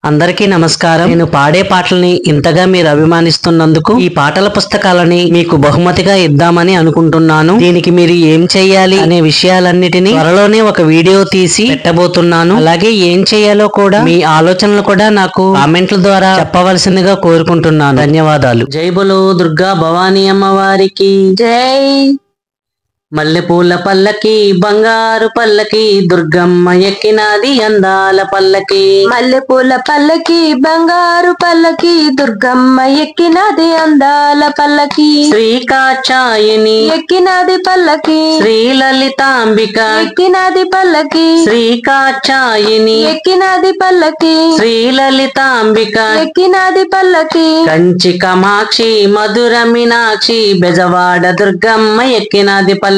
అందరికీ నమస్కారం। నేను పాడే పాటల్ని ఇంతగా మీరు అభిమానిస్తున్నందుకు ఈ పాటల పుస్తకాలని మీకు బహుమతిగా ఇద్దామని అనుకుంటున్నాను। దీనికి మీరు ఏం చేయాలి అనే విషయాలన్నిటినీ త్వరలోనే ఒక వీడియో తీసి పెట్టబోతున్నాను। అలాగే ఏం చేయాలో కూడా మీ ఆలోచనలు కూడా నాకు కామెంట్ల ద్వారా చెప్పవలసిందిగా కోరుకుంటున్నాను। ధన్యవాదాలు। జై బోలో దుర్గా భవానీ అమ్మవారికి జై। మల్లెపూల పల్లకి బంగారు పల్లకి దుర్గమ్మ ఎక్కినాది అందాల పల్లకి। మల్లెపూల పల్లకి బంగారు పల్లకి దుర్గమ్మ ఎక్కినది అందాల పల్లకి। శ్రీకాచాయిని ఎక్కినది పల్లకి శ్రీ లలితాంబిక ఎక్కినది పల్లకి। శ్రీకాచాయిని ఎక్కినది పల్లకి శ్రీ లలితాంబిక ఎక్కినది పల్లకి। కంచి కామాక్షి మధుర మీనాక్షి బెజవాడ దుర్గమ్మ ఎక్కినది పల్లకి।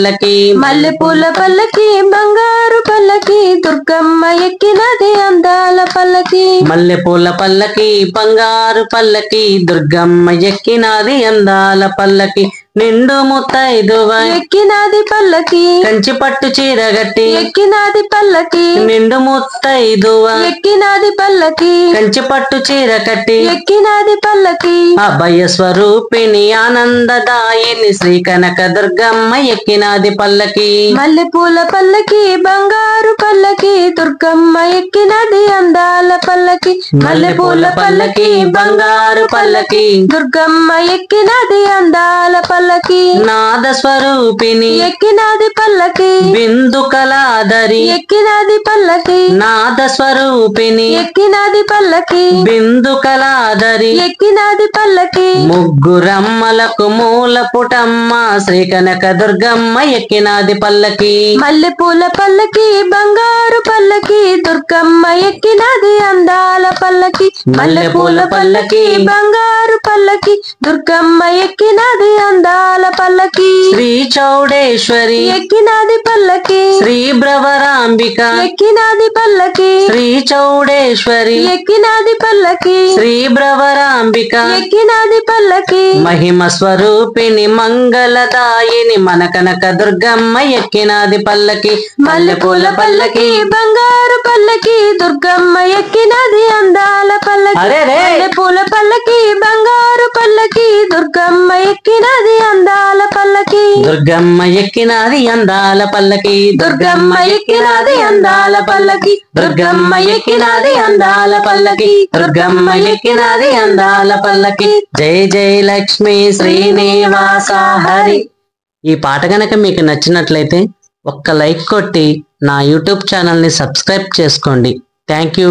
మల్లెపూల పల్లకి బంగారు పల్లకి దుర్గమ్మ ఎక్కినది అందాల పల్లకి। మల్లెపూల పల్లకి బంగారు పల్లకి దుర్గమ్మ ఎక్కినది అందాల పల్లకి। నిండు ముత్తైదువ ఎక్కినది పల్లకి కంచి పట్టు చీరగట్టి ఎక్కినది పల్లకి। నిండు ముత్తైదువ ఎక్కినది పల్లకి కంచి పట్టు చీర కట్టి ఎక్కినది పల్లకి। అభయ స్వరూపిణి ఆనందదాయిని శ్రీ కనక దుర్గమ్మ ఎక్కినది పల్లకి। మల్లెపూల పల్లకి బంగారు పల్లకి దుర్గమ్మ ఎక్కినది అందాల పల్లకి। మల్లెపూల పల్లకి బంగారు పల్లకి దుర్గమ్మ ఎక్కినది అందాల పల్లకి। నాద స్వరూపిణి ఎక్కినది పల్లకి బిందు కళాధరి ఎక్కినది పల్లకి। నాద స్వరూపిణి ఎక్కినది పల్లకి బిందు కళాధరి ఎక్కినది పల్లకి। ముగ్గురమ్మలకు మూల పుటమ్మ శ్రీ కనక దుర్గమ్మ ఎక్కినది పల్లకి। మల్లెపూల పల్లకి బంగారు పల్లకి దుర్గమ్మ ఎక్కినది అందాల పల్లకి। మల్లెపూల పల్లకి బంగారు పల్లకి దుర్గమ్మ ఎక్కినది అందాల పల్లకి। శ్రీ చౌడేశ్వరి ఎక్కినది పల్లకి శ్రీ భ్రవరాంబిక ఎక్కినది పల్లకి। శ్రీ చౌడేశ్వరి ఎక్కినది పల్లకి శ్రీ భ్రవరాంబిక ఎక్కినది పల్లకి। మహిమ స్వరూపిణి మంగళదాయిని మన కనక దుర్గమ్మ ఎక్కినది పల్లకి। మల్లెపూల పల్లకి బంగారు పల్లకి దుర్గమ్మ ఎక్కినది అందాల పల్లకి। అరెరే! మల్లెపూల పల్లకి బంగారు పల్లకి దుర్గమ్మ ఎక్కినది అందాల పల్లకి। దుర్గమ్మ ఎక్కినది అందాల పల్లకి। దుర్గమ్మ ఎక్కినది అందాల పల్లకి। దుర్గమ్మ ఎక్కినది అందాల పల్లకి। దుర్గమ్మ ఎక్కినది అందాల పల్లకి। జై జై లక్ష్మీ శ్రీనివాస హరి। ఈ పాట గనక మీకు నచ్చినట్లయితే ఒక్క లైక్ కొట్టి నా యూట్యూబ్ ఛానల్ని సబ్స్క్రైబ్ చేసుకోండి। Thank you.